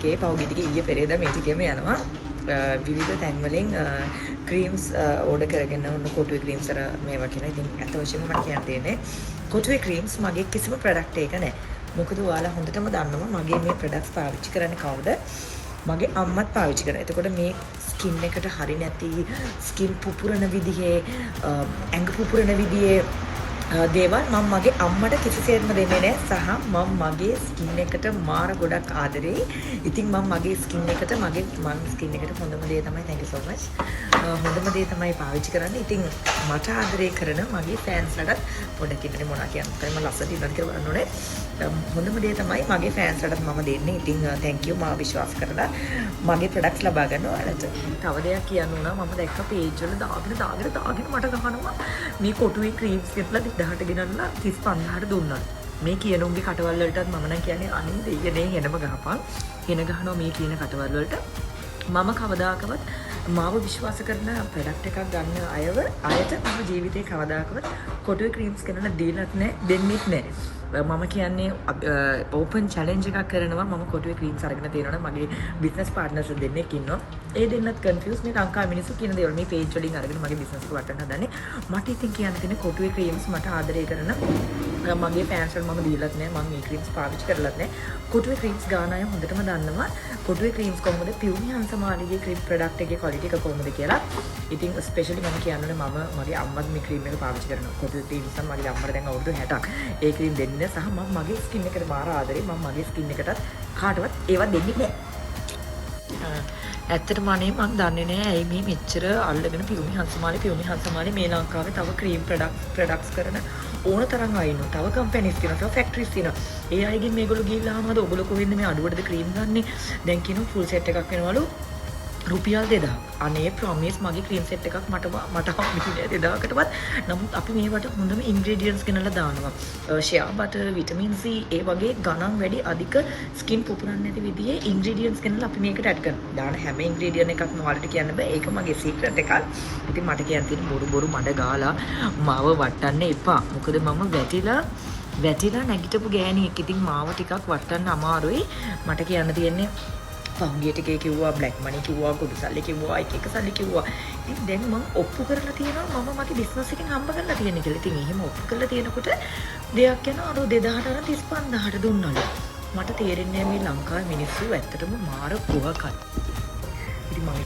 ටිකේ පහුගිය ටිකේ ඊයේ පෙරේදා මේ ටිකේම යනවා. විවිධ තැන් වලින් ක්‍රීම්ස් ඕඩර් කරගෙන ඔන්න කොටුවේ ක්‍රීම්ස් අර මේවා කියලා. ඉතින් අත වශයෙන්ම මට කියන්න තියෙන්නේ කොටුවේ ක්‍රීම්ස් මගේ කිසිම ප්‍රොඩක්ට් එක නෑ. මොකද ඔයාලා හොඳටම දන්නවා මගේ මේ ප්‍රොඩක්ට්ස් පාවිච්චි කරන්නේ කවුද? මගේ අම්මත් පාවිච්චි කරා. එතකොට මේ ස්කින් එකට හරි නැති ස්කින් පුපුරන විදිහේ ඇඟ පුපුරන විදිහේ දේවල් මම මගේ අම්මට කිසිසේත්ම දෙන්නේ නැහැ. සහ මම මගේ ස්කින් එකට මාර ගොඩක් ආදරෙයි. ඉතින් මම මගේ ස්කින් එකට මම ස්කින් එකට හොඳම දේ තමයි thank you so much. හොඳම දේ තමයි පාවිච්චි කරන්නේ. ඉතින් මට ආදරය කරන මගේ ෆෑන්ස්ලටත් පොඩ්ඩක් ඉන්නේ මොනවා කියන්නේ. මම ලස්සට ඉන්නත් කියලා බලන්න ඕනේ. හොඳම දේ තමයි මගේ ෆෑන්ස්ලටත් මම දෙන්නේ. ඉතින් thank you මාව විශ්වාස කරලා මගේ ප්‍රොඩක්ට්ස් ලබා ගන්න ඔයාලට. තව දෙයක් කියන්න උනා මම දැක්ක පේජ් වල දාගෙන මට ගහනවා මේ කොටුවේ ක්‍රීම්ස් කියලා 1000ට ගෙනල්ලා 35000ට දුන්නා. මේ කියන උන්ගේ කටවල් වලටත් මම නම් කියන්නේ අනේ දෙයනේ හෙනම ගහපන්. හෙන ගහනවා මේ කියන කටවල් වලට. මම කවදාකවත් මාව විශ්වාස කරන ප්‍රොඩක්ට් එකක් ගන්න අයට මම ජීවිතේ කවදාකවත් කොටුවේ ක්‍රීම්ස් කරන දීලත් නැහැ දෙන්නෙත් නැහැ. මම කියන්නේ ඕපන් චැලෙන්ජ් එකක් කරනවා. මම කොටුවේ ක්‍රීම්ස් අරගෙන තියෙනවනේ මගේ බිස්නස් පාර්ට්නර්ස් දෙන්නෙක් ඉන්නවා. ඒ දෙන්නත් කන්ෆියුස් මේ ලංකාවේ මිනිස්සු කියන දේවල් මේ පේජ් වලින් අරගෙන මගේ බිස්නස් එක වටන්න හදන්නේ. මට ඉතින් කියන්න තියෙන්නේ කොටුවේ ක්‍රීම්ස් මට ආදරය කරන මගේ ෆෑන්ස් වල මම දීලත් නැහැ. මම මේ ක්‍රීම්ස් පාවිච්චි කරලත් නැහැ. කොටුවේ ක්‍රීම්ස් ගාන අය හොඳටම දන්නවා කොටුවේ ක්‍රීම්ස් කොහොමද පියුමි හංසමාලිගේ ක්‍රීම් ප්‍රොඩක්ට් එකේ ක්වොලිටි එක කොහොමද කියලා. ඉතින් ස්පෙෂලි මම කියන්නේ මම මගේ අම්මත් මේ ක්‍රීම් එක පාවිච්චි කරනවා. කොටුවේ ක්‍රීම්ස් නම් මගේ අම්මට දැන් අවුරුදු 60ක්. ඒ ක්‍රීම් දෙන්නේ සහ මම මගේ ස්කින් එකට මාර ආදරේ. මම මගේ ස්කින් එකටත් කාටවත් ඒවා දෙන්නේ නැහැ. ඇත්තටම අනේ මම දන්නේ නැහැ ඇයි මේ මෙච්චර අල්ලගෙන පියුමි හංසමාලි මේ ලංකාවේ තව ක්‍රීම් ප්‍රොඩක්ට්ස් කරන ඕන තරම් අය ඉන්නවා. තව කම්පැනිස් තියෙනවා, තව ෆැක්ටරිස් තියෙනවා. ඒ අයගෙන් මේගොල්ලෝ ගිහිල්ලා අහනවාද ඔයගොල්ලෝ කොහෙන්ද මේ අඩුවටද ක්‍රීම් ගන්නෙ? දැන් කියනවා ෆුල් සෙට් එකක් වෙනවලු රුපියල් 2000. අනේ ප්‍රොමිස් මගේ ක්‍රීම් සෙට් එකක් මට හම්බුනේ 2000කටවත්. නමුත් අපි මේවට හොඳම ඉන්ග්‍රීඩියන්ට්ස් ගෙනල්ලා දානවා. ෂෙයා බටර්, විටමින් C ඒ වගේ ගණන් වැඩි අධික ස්කින් පුපුරන්නේ නැති විදිහේ ඉන්ග්‍රීඩියන්ට්ස් ගෙනල්ලා අපි මේකට ඇඩ් කරනවා. දාන හැම ඉන්ග්‍රීඩියන්ට් එකක්ම ඔයාලට කියන්න බෑ. ඒක මගේ සීක්‍රට් එකක්. ඉතින් මට කියන්න තියෙන බොරු මඩ ගාලා මාව වටන්න එපා. මොකද මම වැටිලා නැගිටපු ගෑණියෙක්. ඉතින් මාව ටිකක් වටන්න අමාරුයි. මට කියන්න තියෙන්නේ පහුගිය ටිකේ කිව්වා බ්ලැක් මනි කිව්වා කුඩු සල්ලි කිව්වා එක සල්ලි කිව්වා. ඉතින් දැන් මම ඔප්පු කරලා තියෙනවා මම මගේ බිස්නස් එකෙන් හම්බ කරලා තියෙන කියලා. ඉතින් එහෙම ඔප්පු කරලා තියෙනකොට දෙයක් යනවා අර 2000ට අරන් 35000ට දුන්නලු. මට තේරෙන්නේ මේ ලංකාවේ මිනිස්සු ඇත්තටම මාර කුහකයි. ඉතින් මම